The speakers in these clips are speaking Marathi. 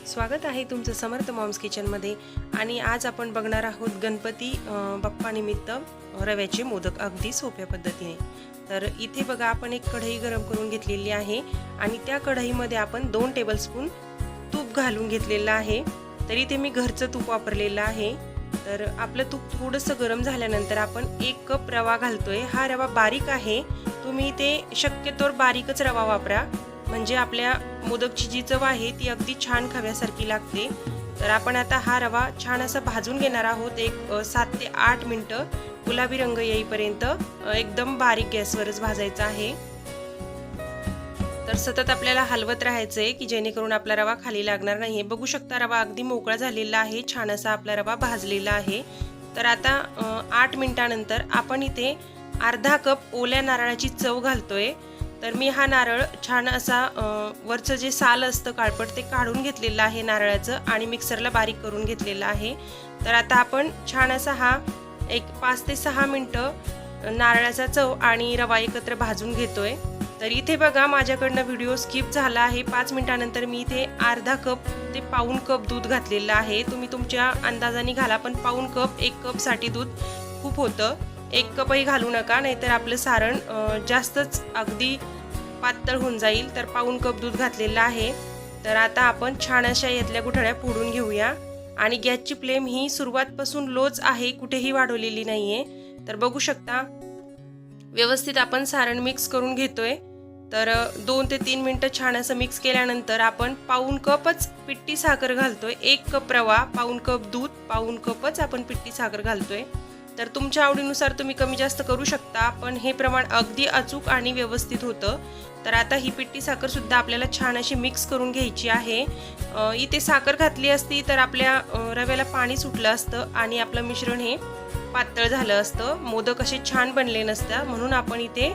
स्वागत आहे तुमचं समर्थ मॉम्स किचनमध्ये। आणि आज आपण बघणार आहोत गणपती बाप्पा निमित्त रव्याचे मोदक अगदी सोप्या पद्धतीने। तर इथे बघा आपण एक कढई गरम करून घेतलेली आहे आणि त्या कढईमध्ये आपण 2 टेबलस्पून तूप घालून घेतलेलं आहे। तर इथे मी घरचं तूप वापरलेलं आहे। तर आपलं तूप थोडंसं गरम झाल्यानंतर आपण 1 कप रवा घालतोय। हा रवा बारीक आहे, तुम्ही इथे शक्यतोवर बारीकच रवा वापरा, म्हणजे आपल्या मोदकची जी चव आहे ती अगदी छान खाव्यासारखी लागते। तर आपण आता हा रवा छान असा भाजून घेणार आहोत। एक 7 ते 8 मिनिटं गुलाबी रंग येईपर्यंत एकदम बारीक गॅसवरच भाजायचा आहे। तर सतत आपल्याला हलवत राहायचं आहे की जेणेकरून आपला रवा खाली लागणार नाही। बघू शकता रवा अगदी मोकळा झालेला आहे, छान असा आपला रवा भाजलेला आहे। तर आता 8 मिनिटांनंतर आपण इथे अर्धा कप ओल्या नारळाची चव घालतोय। तर मी हा नारळ छान असा वरचं जे साल असतं काळपट ते काढून घेतलेलं आहे नारळाचं आणि मिक्सरला बारीक करून घेतलेलं आहे। तर आता आपण छान असा हा एक 5 ते 6 मिनिटं नारळाचा चव आणि रवा एकत्र भाजून घेतोय। तर इथे बघा माझ्याकडनं व्हिडिओ स्किप झाला आहे। 5 मिनिटांनंतर मी इथे अर्धा कप ते पाऊण कप दूध घातलेलं आहे। तुम्ही तुमच्या अंदाजाने घाला, पण पाऊण कप 1 कप साठी दूध खूप होतं। 1 कपही घालू नका, नाहीतर आपलं सारण जास्तच अगदी पातळ होऊन जाईल। तर पाऊण कप दूध घातलेलं आहे। तर आता आपण छान अशा यातल्या गुठळ्या फोडून घेऊया आणि गॅसची फ्लेम ही सुरुवातपासून लोच आहे, कुठेही वाढवलेली नाहीये। तर बघू शकता व्यवस्थित आपण सारण मिक्स करून घेतोय। तर 2 ते 3 मिनिटं छान असं मिक्स केल्यानंतर आपण पाऊण कपच पिठी साखर घालतोय। 1 कप रवा, पाऊण कप दूध, पाऊण कपच आपण पिठी साखर घालतोय। तर तुमच्या आवडीनुसार तुम्ही कमी जास्त करू शकता, पण हे प्रमाण अगदी अचूक आणि व्यवस्थित होतं। तर आता ही पिठी साखर सुद्धा आपल्याला छान अशी मिक्स करून घ्यायची आहे। इथे साखर घातली असती तर आपल्या रव्याला पाणी सुटलं असतं आणि आपलं मिश्रण हे पातळ झालं असतं, मोदक असे छान बनले नसतं, म्हणून आपण इथे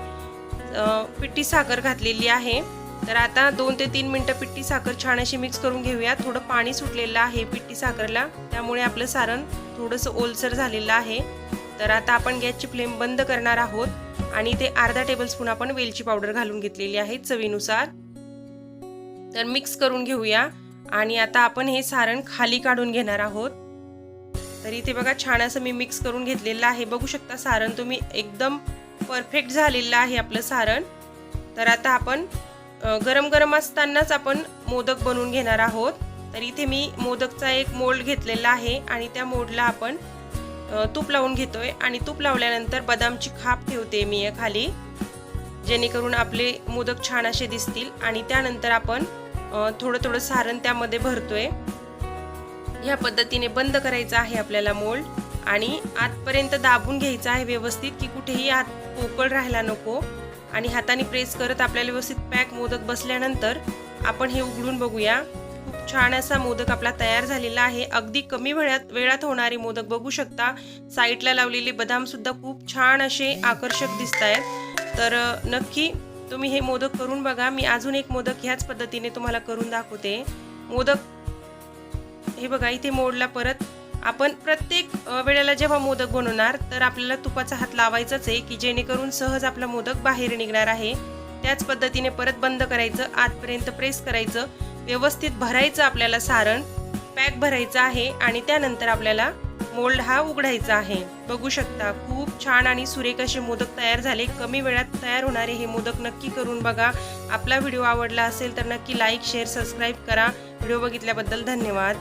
पिठी साखर घातलेली आहे। तर आता 2 ते 3 मिनिटं पिठी साखर छान अशी मिक्स करून घेऊया। थोडं पाणी सुटलेलं आहे पिठी साखरला, त्यामुळे आपलं सारण थोडंसं ओलसर झालेलं आहे। तर आता आपण गॅसची फ्लेम बंद करणार आहोत आणि ते अर्धा टेबलस्पून आपण वेलची पावडर घालून घेतलेली आहे चवीनुसार। तर मिक्स करून घेऊया आणि आता आपण हे सारण खाली काढून घेणार आहोत। तर इथे बघा छान असं मी मिक्स करून घेतलेलं आहे। बघू शकता सारण तुम्ही एकदम परफेक्ट झालेलं आहे आपलं सारण। तर आता आपण गरम गरम असतानाच आपण मोदक बनवून घेणार आहोत। तर इथे मी मोदकचा एक मोल्ड घेतलेला आहे आणि त्या मोल्डला आपण तूप लावून घेतोय आणि तूप लावल्यानंतर बदामची खाप ठेवते मी खाली, जेणेकरून आपले मोदक छान असे दिसतील। आणि त्यानंतर आपण थोडं थोडं सारण त्यामध्ये भरतोय। ह्या पद्धतीने बंद करायचं आहे आपल्याला मोल्ड आणि आतपर्यंत दाबून घ्यायचं आहे व्यवस्थित, की कुठेही आत पोकळ राहायला नको। आणि हाताने प्रेस करत आपल्याला व्यवस्थित पॅक मोदक बसल्यानंतर आपण हे उघडून बघूया। खूप छान असा मोदक आपला तयार झालेला आहे। अगदी कमी वेळात होणारे मोदक बघू शकता। साईडला लावलेले बदाम सुद्धा खूप छान असे आकर्षक दिसतायत। तर नक्की तुम्ही हे मोदक करून बघा। मी अजून एक मोदक ह्याच पद्धतीने तुम्हाला करून दाखवते। मोदक हे बघा इथे मोडला परत। आपण प्रत्येक वेळेला जेव्हा मोदक बनवणार तर आपल्याला तुपाचा हात लावायचाच आहे, की जेणेकरून सहज आपला मोदक बाहेर निघणार आहे। त्याच पद्धतीने परत बंद करायचं, आतपर्यंत प्रेस करायचं, व्यवस्थित भरायचं आपल्याला सारण, पॅक भरायचं आहे आणि त्यानंतर आपल्याला मोल्ड हा उघडायचा आहे। बघू शकता खूप छान आणि सुरेख असे मोदक तयार झाले। कमी वेळात तयार होणारे हे मोदक नक्की करून बघा। आपला व्हिडिओ आवडला असेल तर नक्की लाईक, शेअर, सबस्क्राईब करा। व्हिडिओ बघितल्याबद्दल धन्यवाद।